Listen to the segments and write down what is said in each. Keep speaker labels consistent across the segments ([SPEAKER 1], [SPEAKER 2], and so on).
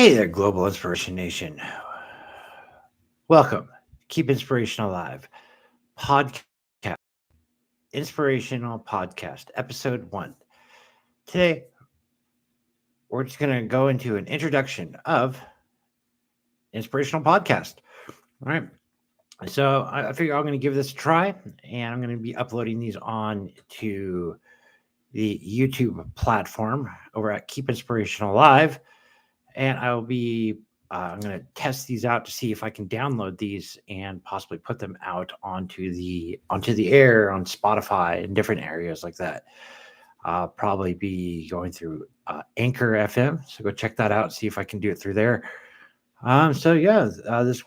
[SPEAKER 1] Hey there, Global Inspiration Nation. Welcome. Keep Inspiration Alive. Podcast, Inspirational Podcast, Episode 1. Today, we're just going to go into an introduction of Inspirational Podcast. All right. So I figure I'm going to give this a try, and I'm going to be uploading these on to the YouTube platform over at Keep Inspiration Alive. And I'm going to test these out to see if I can download these and possibly put them out onto the air on Spotify and different areas like that. I'll probably be going through Anchor FM, so go check that out. See if I can do it through there. This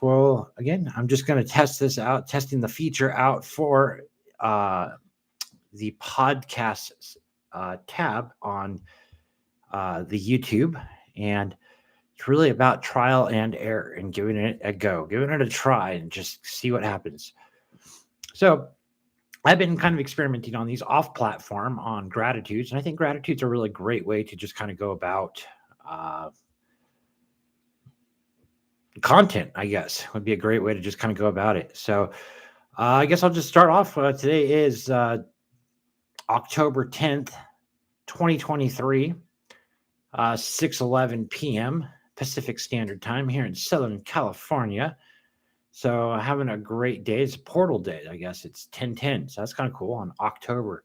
[SPEAKER 1] will again. I'm just going to test this out, testing the feature out for the podcast tab on the YouTube, and it's really about trial and error and giving it a go, giving it a try, and just see what happens. So I've been kind of experimenting on these off platform on gratitudes, and I think gratitudes are a really great way to just kind of go about content, I guess, would be a great way to just kind of go about it. So I guess I'll just start off. Today is October 10th, 2023, 6:11 p.m. Pacific Standard Time here in Southern California. So having a great day. It's a portal day, I guess. It's 10:10. So that's kind of cool on October.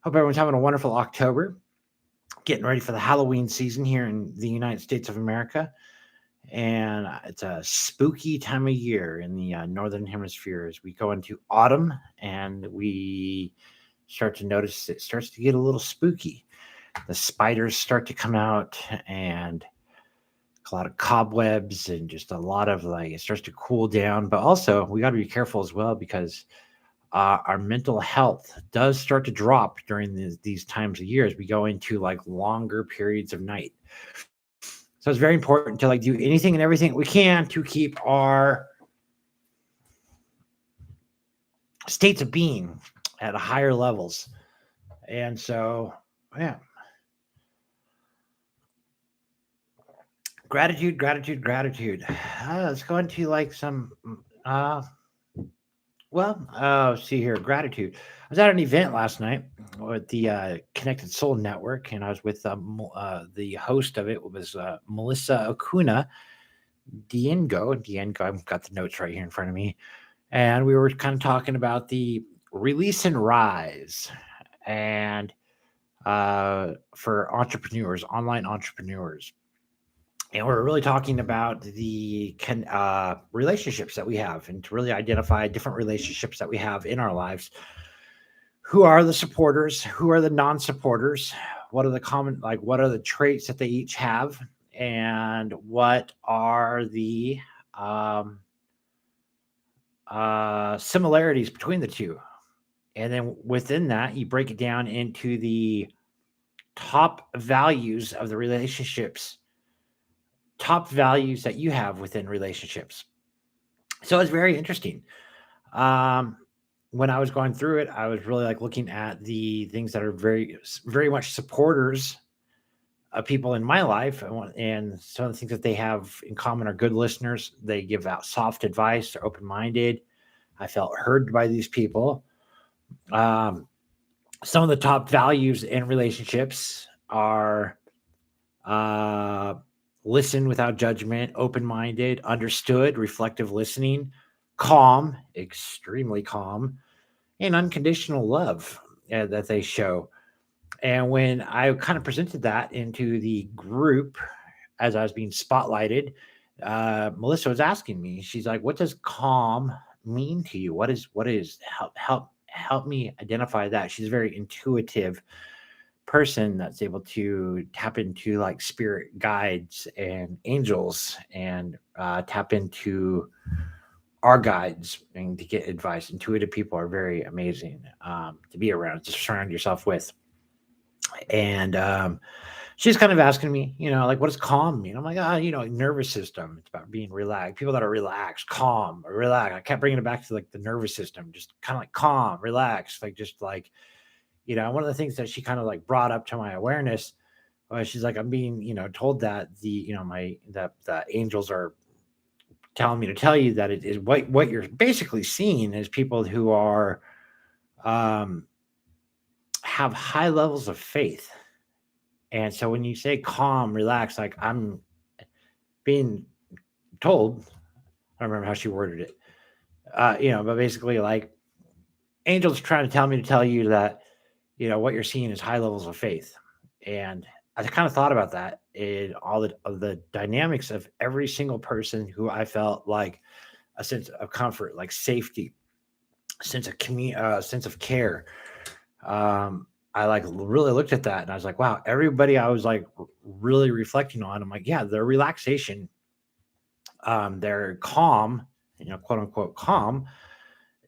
[SPEAKER 1] Hope everyone's having a wonderful October. Getting ready for the Halloween season here in the United States of America. And it's a spooky time of year in the Northern Hemisphere as we go into autumn and we start to notice it starts to get a little spooky. The spiders start to come out and a lot of cobwebs and just a lot of it starts to cool down. But also, we got to be careful as well because our mental health does start to drop during these times of years. We go into longer periods of night. So it's very important to do anything and everything we can to keep our states of being at higher levels. And so, yeah. Gratitude. Let's go into some see here. Gratitude. I was at an event last night with the Connected Soul Network, and I was with the host of it was Melissa Acuna Diengo. I've got the notes right here in front of me, and we were kind of talking about the release and rise, and for entrepreneurs, online entrepreneurs. And we're really talking about the relationships that we have and to really identify different relationships that we have in our lives. Who are the supporters? Who are the non-supporters? What are what are the traits that they each have? And what are the similarities between the two? And then within that, you break it down into the top values of the relationships, top values that you have within relationships. So it's very interesting. When I was going through it, I was really looking at the things that are very, very much supporters of people in my life. And some of the things that they have in common are good listeners. They give out soft advice. They're open-minded. I felt heard by these people. Some of the top values in relationships are listen without judgment, open-minded, understood, reflective listening, calm, extremely calm, and unconditional love that they show. And when I kind of presented that into the group as I was being spotlighted, Melissa was asking me, she's like, what does calm mean to you? What is help me identify that. She's a very intuitive person that's able to tap into spirit guides and angels and tap into our guides and to get advice. Intuitive people are very amazing to be around, to surround yourself with. And she's kind of asking me, what does calm mean? I'm like, nervous system. It's about being relaxed. People that are relaxed, calm, or relax. I kept bringing it back to the nervous system, just kind of calm, relaxed, one of the things that she kind of brought up to my awareness She's like, I'm being, told that the angels are telling me to tell you that it is what you're basically seeing is people who are um have high levels of faith. And so when you say calm, relax, like I'm being told, I don't remember how she worded it. But basically like angels trying to tell me to tell you that, what you're seeing is high levels of faith. And I kind of thought about that in all of the dynamics of every single person who I felt like a sense of comfort, like safety, sense of care. I like really looked at that and I was like, wow, everybody I was like really reflecting on. I'm like, yeah, their relaxation, their calm, quote unquote calm.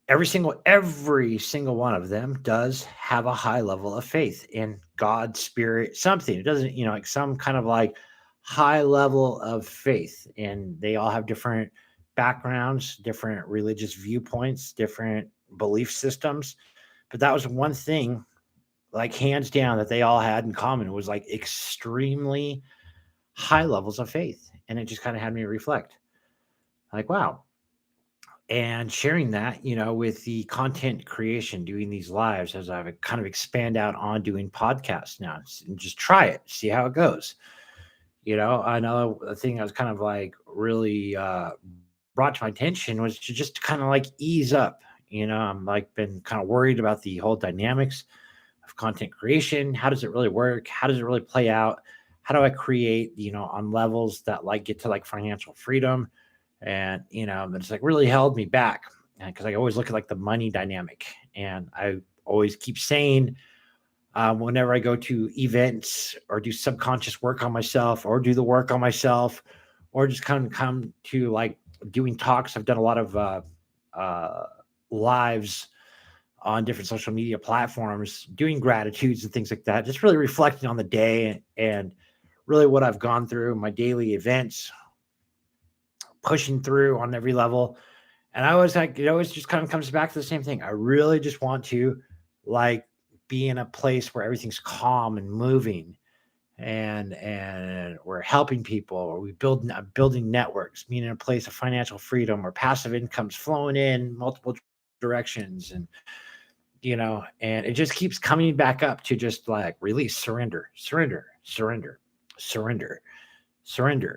[SPEAKER 1] Every single one of them does have a high level of faith in God, spirit, something. It doesn't, like some kind of like high level of faith. And they all have different backgrounds, different religious viewpoints, different belief systems. But that was one thing, like hands down, that they all had in common. It was like extremely high levels of faith. And it just kind of had me reflect like, wow, and sharing that, with the content creation, doing these lives as I've kind of expand out on doing podcasts now, and just try it, see how it goes. Another thing I was kind of like really brought to my attention was to just kind of like ease up. I'm like been kind of worried about the whole dynamics of content creation. How does it really work? How does it really play out? How do I create, on levels that like get to like financial freedom? And it's like really held me back because I always look at like the money dynamic, and I always keep saying whenever I go to events or do subconscious work on myself or do the work on myself or just come to like doing talks. I've done a lot of uh, lives on different social media platforms, doing gratitudes and things like that, just really reflecting on the day and really what I've gone through, my daily events, pushing through on every level. And I was like, it always just kind of comes back to the same thing. I really just want to like be in a place where everything's calm and moving and we're helping people or we building networks, being in a place of financial freedom or passive incomes flowing in multiple directions and it just keeps coming back up to just like release, surrender.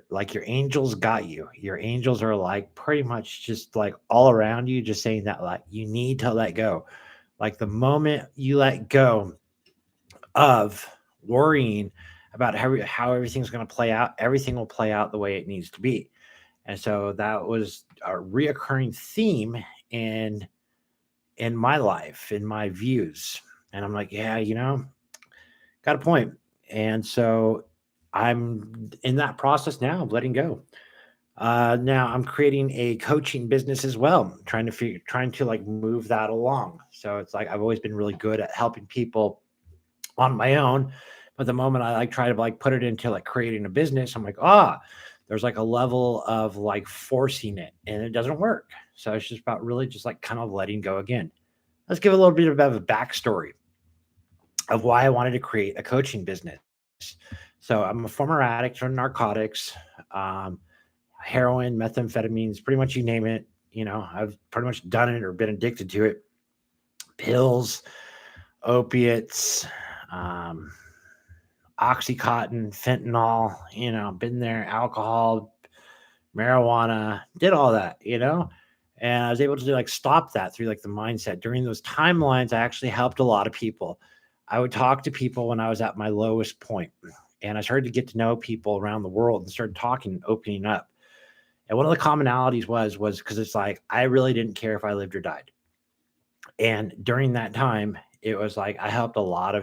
[SPEAKER 1] Like your angels got you. Your angels are like pretty much just like all around you, just saying that like you need to let go. Like the moment you let go of worrying about how everything's going to play out, everything will play out the way it needs to be. And so that was a reoccurring theme in in my life, in my views. And I'm like, yeah, got a point. And so I'm in that process now of letting go. Now I'm creating a coaching business as well, trying to like move that along. So it's like I've always been really good at helping people on my own, but the moment I like try to like put it into like creating a business, I'm like, there's like a level of like forcing it, and it doesn't work. So it's just about really just like kind of letting go again. Let's give a little bit of a backstory of why I wanted to create a coaching business. So I'm a former addict for narcotics. Um, Heroin, methamphetamines, pretty much you name it. I've pretty much done it or been addicted to it. Pills, opiates, um, Oxycontin, fentanyl, been there, alcohol, marijuana, did all that. And I was able to like stop that through like the mindset. During those timelines, I actually helped a lot of people. I would talk to people when I was at my lowest point, and I started to get to know people around the world and started talking, opening up. And one of the commonalities was because it's like I really didn't care if I lived or died. And during that time, it was like I helped a lot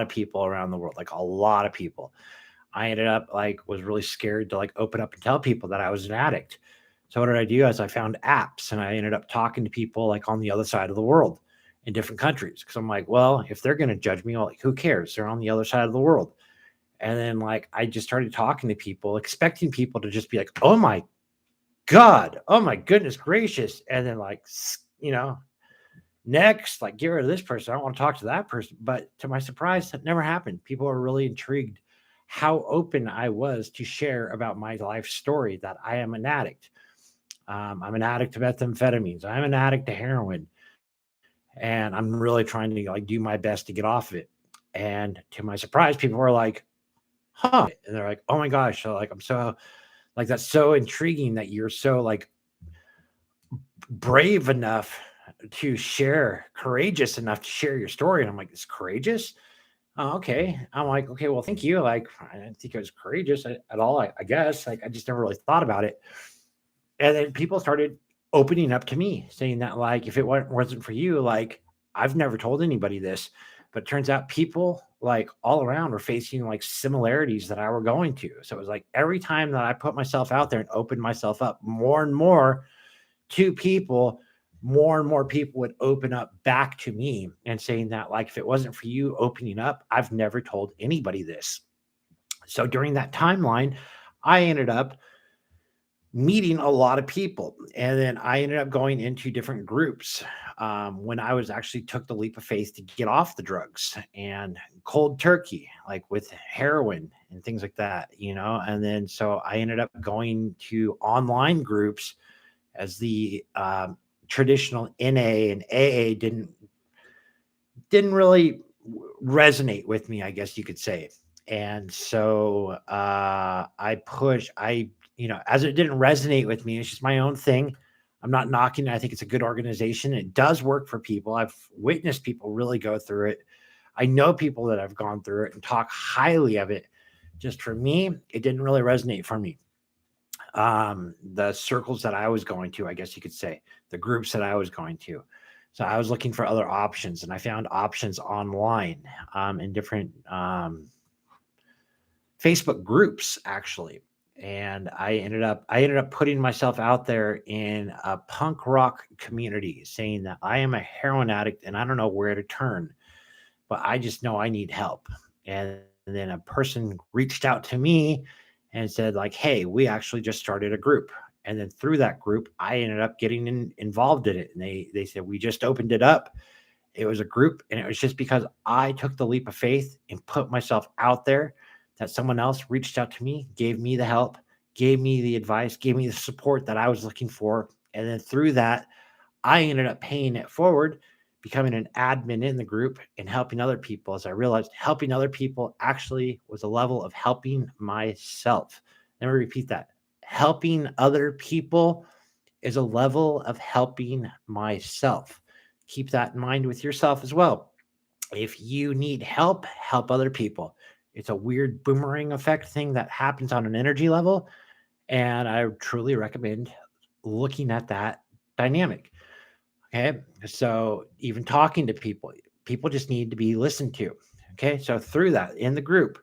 [SPEAKER 1] of people around the world, like a lot of people. I ended up like was really scared to like open up and tell people that I was an addict. So what did I do? As I found apps and I ended up talking to people like on the other side of the world in different countries. Cause I'm like, well, if they're gonna judge me, well, like who cares? They're on the other side of the world. And then like I just started talking to people, expecting people to just be like, oh my God, oh my goodness gracious. And then like, next, like get rid of this person. I don't want to talk to that person. But to my surprise, that never happened. People are really intrigued how open I was to share about my life story, that I am an addict. I'm an addict to methamphetamines. I'm an addict to heroin, and I'm really trying to like do my best to get off of it. And to my surprise, people were like, "Huh?" And they're like, "Oh my gosh!" So like, I'm so like that's so intriguing that you're so like brave enough to share, courageous enough to share your story. And I'm like, "It's courageous." Oh, okay. I'm like, okay, well, thank you. Like, I didn't think it was courageous at all. I guess, like, I just never really thought about it. And then people started opening up to me, saying that, like, if it wasn't for you, like, I've never told anybody this, but it turns out people like all around were facing like similarities that I were going to. So it was like every time that I put myself out there and opened myself up more and more to people, more and more people would open up back to me and saying that, like, if it wasn't for you opening up, I've never told anybody this. So during that timeline, I ended up meeting a lot of people, and then I ended up going into different groups when I was actually took the leap of faith to get off the drugs and cold turkey, like with heroin and things like that, and then so I ended up going to online groups as the traditional NA and AA didn't really resonate with me, I guess you could say. And so as it didn't resonate with me, it's just my own thing. I'm not knocking it. I think it's a good organization. It does work for people. I've witnessed people really go through it. I know people that have gone through it and talk highly of it. Just for me, it didn't really resonate for me. The circles that I was going to, I guess you could say, the groups that I was going to. So I was looking for other options, and I found options online in different Facebook groups actually. And I ended up putting myself out there in a punk rock community, saying that I am a heroin addict and I don't know where to turn, but I just know I need help. And then a person reached out to me and said, like, hey, we actually just started a group. And then through that group, I ended up getting involved in it. And they said, we just opened it up. It was a group, and it was just because I took the leap of faith and put myself out there that someone else reached out to me, gave me the help, gave me the advice, gave me the support that I was looking for. And then through that, I ended up paying it forward, becoming an admin in the group and helping other people, as I realized helping other people actually was a level of helping myself. Let me repeat that. Helping other people is a level of helping myself. Keep that in mind with yourself as well. If you need help, help other people. It's a weird boomerang effect thing that happens on an energy level. And I truly recommend looking at that dynamic. Okay. So even talking to people, people just need to be listened to. Okay. So through that in the group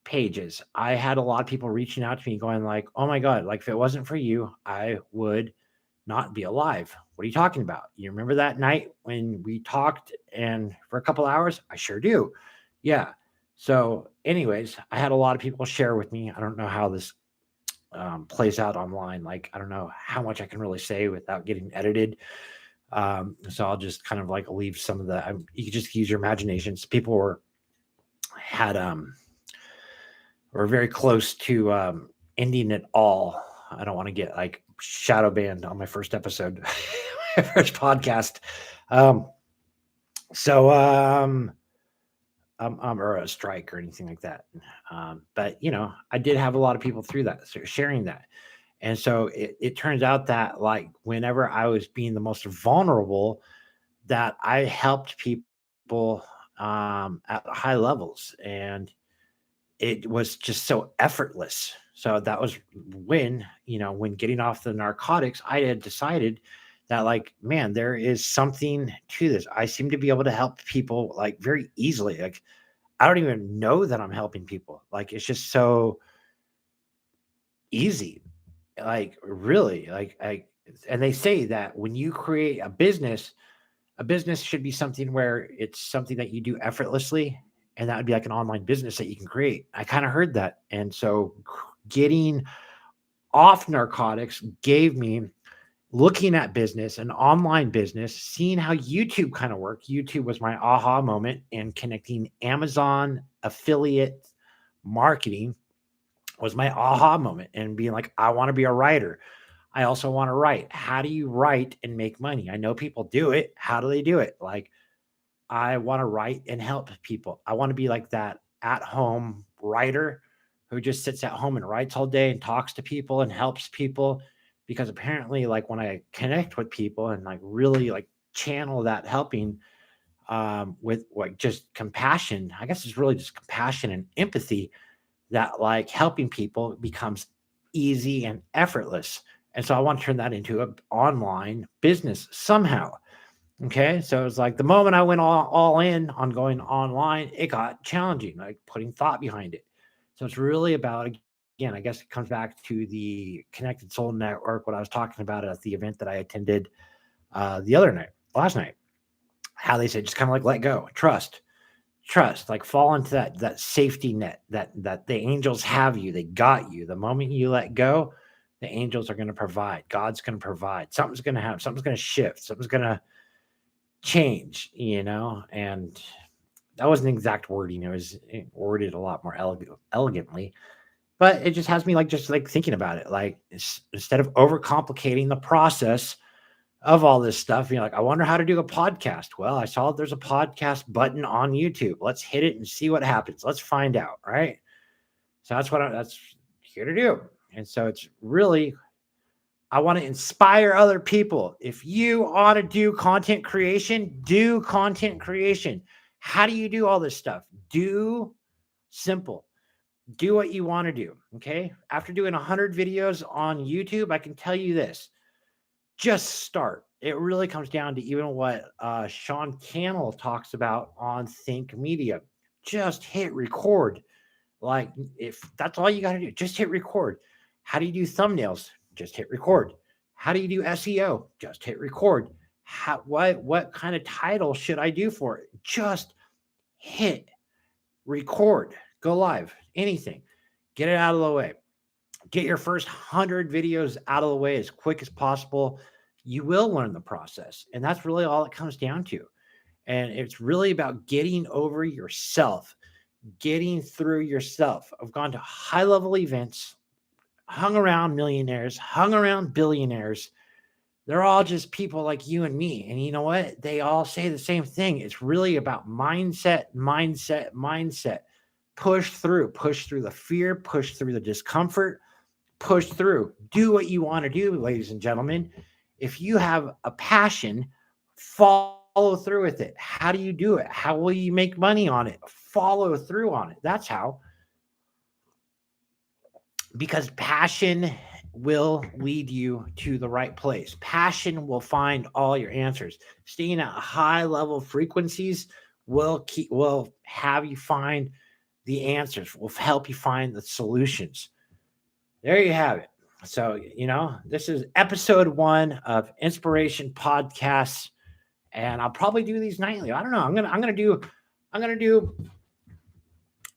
[SPEAKER 1] pages, I had a lot of people reaching out to me going like, oh my God, like if it wasn't for you, I would not be alive. What are you talking about? You remember that night when we talked and for a couple hours? I sure do. Yeah. So, anyways, I had a lot of people share with me. I don't know how this plays out online. Like, I don't know how much I can really say without getting edited. So I'll just kind of like leave some of the. You can just use your imaginations. People had were very close to ending it all. I don't want to get like shadow banned on my first episode, my first podcast. Um, so, or a strike or anything like that. But I did have a lot of people through that, so sharing that. And so it turns out that like whenever I was being the most vulnerable, that I helped people at high levels, and it was just so effortless. So that was when getting off the narcotics, I had decided that like, man, there is something to this. I seem to be able to help people like very easily. Like I don't even know that I'm helping people. Like it's just so easy. Like really, and they say that when you create a business should be something where it's something that you do effortlessly, and that would be like an online business that you can create. I kind of heard that. And so getting off narcotics gave me looking at business and online business, seeing how YouTube kind of worked. YouTube was my aha moment in connecting Amazon affiliate marketing was my aha moment, and being like, I want to be a writer. I also want to write. How do you write and make money? I know people do it. How do they do it? Like, I want to write and help people. I want to be like that at home writer who just sits at home and writes all day and talks to people and helps people. Because apparently, like, when I connect with people and like really like channel that helping with like just compassion, I guess it's really just compassion and empathy, that like helping people becomes easy and effortless. And so I want to turn that into an online business somehow. Okay. So it's like the moment I went all in on going online, it got challenging, like putting thought behind it. So it's really about, again, I guess it comes back to the Connected Soul Network, what I was talking about at the event that I attended the other night, last night, how they said, just kind of like let go, trust, like fall into that safety net, that the angels have you, they got you. The moment you let go, the angels are going to provide, God's going to provide, something's going to happen, something's going to shift, something's going to change, and that wasn't exact wording. It worded a lot more elegantly, but it just has me like just like thinking about it, like instead of overcomplicating the process of all this stuff, like, I wonder how to do a podcast. Well, I saw there's a podcast button on YouTube. Let's hit it and see what happens. Let's find out, right? So that's here to do. And so it's really, I want to inspire other people. If you want to do content creation, do content creation. How do you do all this stuff? Do simple. Do what you want to do. Okay. After doing 100 videos on YouTube, I can tell you this: just start. It really comes down to even what Sean Cannell talks about on Think Media. Just hit record. Like, if that's all you got to do, just hit record. How do you do thumbnails? Just hit record. How do you do SEO? Just hit record. What kind of title should I do for it? Just hit record. Go live. Anything. Get it out of the way. Get your first 100 videos out of the way as quick as possible. You will learn the process. And that's really all it comes down to. And it's really about getting over yourself, getting through yourself. I've gone to high level events, hung around millionaires, hung around billionaires. They're all just people like you and me. And you know what? They all say the same thing. It's really about mindset. Push through the fear, push through the discomfort, push through. Do what you want to do, ladies and gentlemen. If you have a passion, follow through with it. How do you do it? How will you make money on it? Follow through on it. That's how. Because passion will lead you to the right place. Passion will find all your answers. Staying at high level frequencies will have you find the answers, will help you find the solutions. There you have it. So, this is episode 1 of Inspiration Podcasts, and I'll probably do these nightly. I don't know. I'm gonna do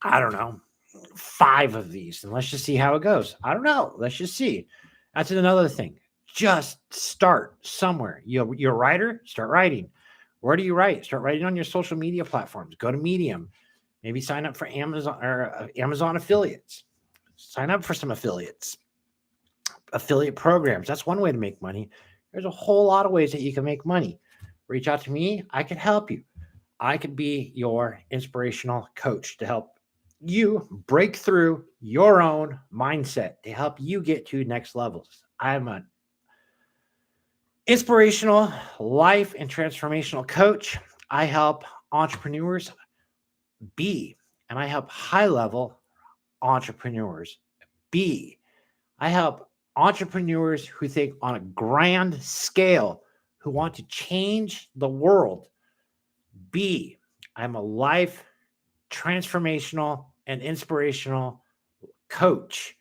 [SPEAKER 1] I don't know, 5 of these, and let's just see how it goes. I don't know. Let's just see. That's another thing. Just start somewhere. You're a writer, start writing. Where do you write? Start writing on your social media platforms. Go to Medium. Maybe sign up for Amazon or Amazon affiliates. Sign up for some affiliate programs. That's one way to make money. There's a whole lot of ways that you can make money. Reach out to me. I can help you. I could be your inspirational coach to help you break through your own mindset, to help you get to next levels. I'm an inspirational life and transformational coach. I help entrepreneurs be, and I help high level entrepreneurs be. I help entrepreneurs who think on a grand scale, who want to change the world, be. I'm a life transformational and inspirational coach.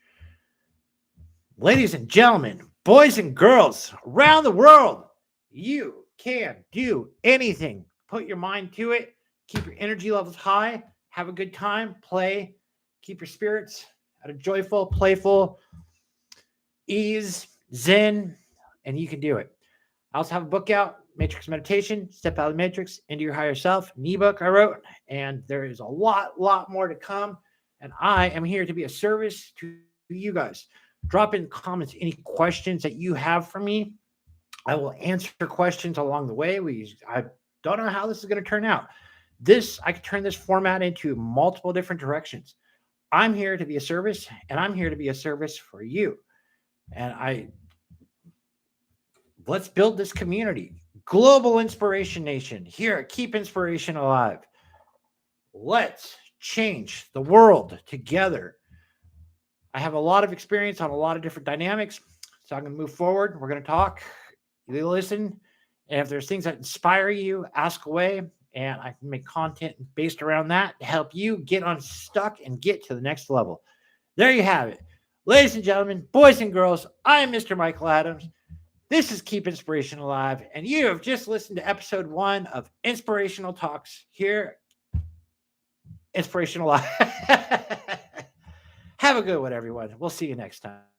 [SPEAKER 1] Ladies and gentlemen, boys and girls around the world, you can do anything. Put your mind to it. Keep your energy levels high. Have a good time. Play. Keep your spirits at a joyful, playful ease, zen, and you can do it. I also have a book out, Matrix Meditation, Step Out of the Matrix, Into Your Higher Self, an ebook I wrote, and there is a lot more to come. And I am here to be a service to you guys. Drop in comments any questions that you have for me. I will answer questions along the way. I don't know how this is going to turn out. I could turn this format into multiple different directions. I'm here to be a service, and I'm here to be a service for you. And let's build this community. Global Inspiration Nation here. Keep inspiration alive. Let's change the world together. I have a lot of experience on a lot of different dynamics. So I'm going to move forward. We're going to talk. You listen. And if there's things that inspire you, ask away. And I can make content based around that to help you get unstuck and get to the next level. There you have it. Ladies and gentlemen, boys and girls, I am Mr. Michael Adams. This is Keep Inspiration Alive. And you have just listened to episode 1 of Inspirational Talks here. Inspirational Alive. Have a good one, everyone. We'll see you next time.